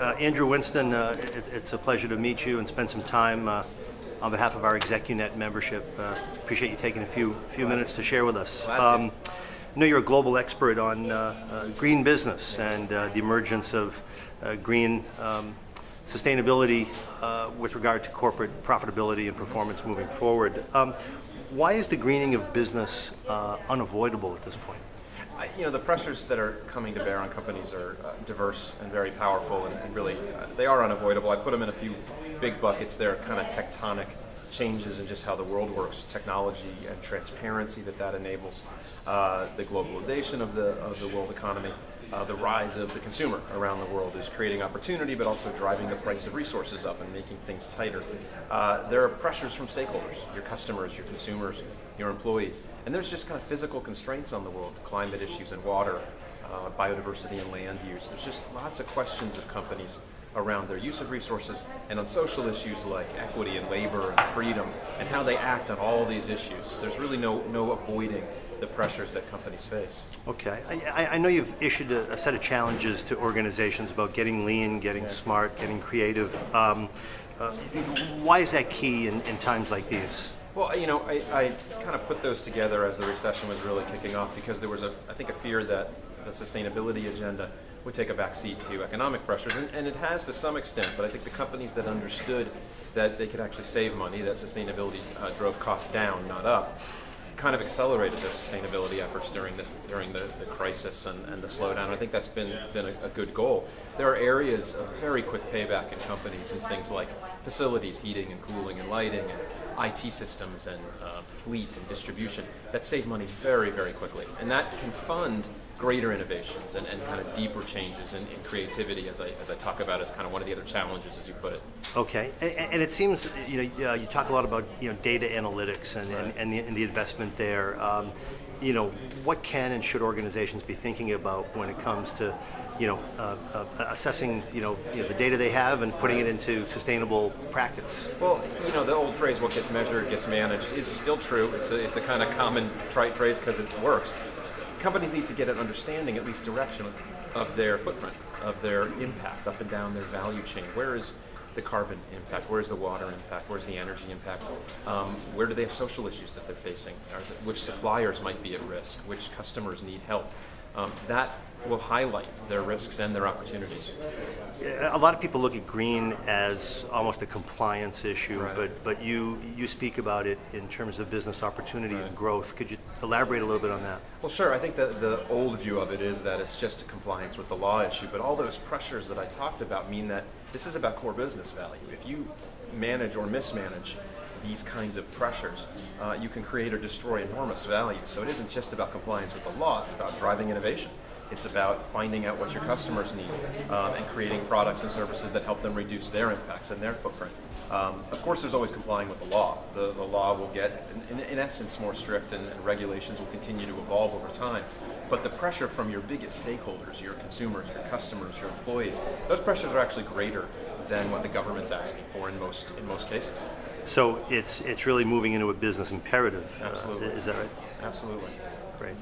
Andrew Winston, it's a pleasure to meet you and spend some time on behalf of our ExecuNet membership. Appreciate you taking a few minutes to share with us. I know you're a global expert on green business and the emergence of green sustainability with regard to corporate profitability and performance moving forward. Why is the greening of business unavoidable at this point? The pressures that are coming to bear on companies are diverse and very powerful, and really they are unavoidable. I put them in a few big buckets. They're kind of tectonic changes in just how the world works, technology and transparency that enables, the globalization of the world economy, the rise of the consumer around the world is creating opportunity, but also driving the price of resources up and making things tighter. There are pressures from stakeholders, your customers, your consumers, your employees, and there's just kind of physical constraints on the world, climate issues and water, biodiversity and land use. There's just lots of questions of companies around their use of resources and on social issues like equity and labor and freedom and how they act on all these issues. There's really no avoiding the pressures that companies face. Okay, I know you've issued a set of challenges to organizations about getting lean, getting smart, getting creative. Why is that key in times like these? Well, I kind of put those together as the recession was really kicking off because there was, I think, a fear that the sustainability agenda would take a backseat to economic pressures, and it has to some extent, but I think the companies that understood that they could actually save money, that sustainability drove costs down, not up, kind of accelerated their sustainability efforts during the crisis and the slowdown. I think that's been a good goal. There are areas of very quick payback in companies in things like facilities, heating and cooling and lighting, and IT systems and fleet and distribution that save money very, very quickly. And that can fund greater innovations and kind of deeper changes in creativity, as I talk about as kind of one of the other challenges, as you put it. Okay, and it seems you talk a lot about data analytics and Right. and the investment there. What can and should organizations be thinking about when it comes to assessing the data they have and putting it into sustainable practice? Well, the old phrase "what gets measured gets managed" is still true. It's a kind of common trite phrase because it works. Companies need to get an understanding, at least direction, of their footprint, of their impact up and down their value chain. Where is the carbon impact? Where is the water impact? Where's the energy impact? Where do they have social issues that they're facing? Which suppliers might be at risk? Which customers need help? That will highlight their risks and their opportunities. A lot of people look at green as almost a compliance issue, Right. but you speak about it in terms of business opportunity and growth. Could you elaborate a little bit on that? Well, sure. I think that the old view of it is that it's just a compliance with the law issue, but all those pressures that I talked about mean that this is about core business value. If you manage or mismanage these kinds of pressures, you can create or destroy enormous value. So it isn't just about compliance with the law, it's about driving innovation. It's about finding out what your customers need and creating products and services that help them reduce their impacts and their footprint. Of course, there's always complying with the law. The law will get, in essence, more strict, and regulations will continue to evolve over time. But the pressure from your biggest stakeholders, your consumers, your customers, your employees, those pressures are actually greater than what the government's asking for in most cases. So it's really moving into a business imperative. Absolutely. Is that right? Absolutely. Great.